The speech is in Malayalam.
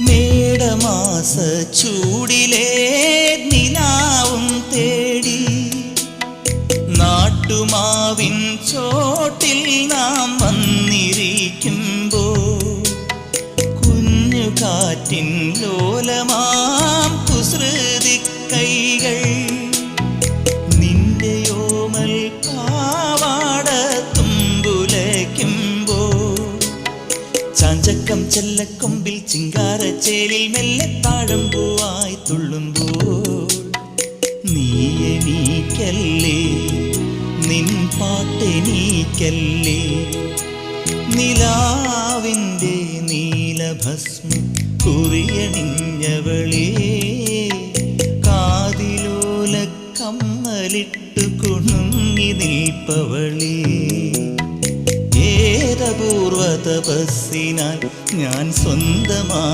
മേടമാസ ചൂടിലെ നിലാവും തേടി നാട്ടുമാവിൻ ചോട്ടിൽ നാം വന്നിരിക്കുമ്പോൾ കുഞ്ഞു കാറ്റിൻ ലോലമാം കുസൃതി കൈകൾ നിന്റെയോമൽ പാവാട തുമ്പുലയ്ക്കുമ്പോൾ ചാഞ്ചക്കം ചെല്ലക്കൊമ്പിൽ ചിങ്കാരച്ചേലിൽ മെല്ലെ താഴമ്പൂവായി തുള്ളുമ്പോൾ നീ എണീക്കല്ലേ, നിൻ പാട്ടെണീക്കല്ലേ, നിലാവിൻ്റെ നീലഭസ്മം കുറിയണിഞ്ഞവളേ, കാതിലോല കമ്മലിട്ടു കുണുങ്ങി നിൽപ്പവളേ, ഏതപൂർവ തപസ്സിനാൽ ഞാൻ സ്വന്തമാ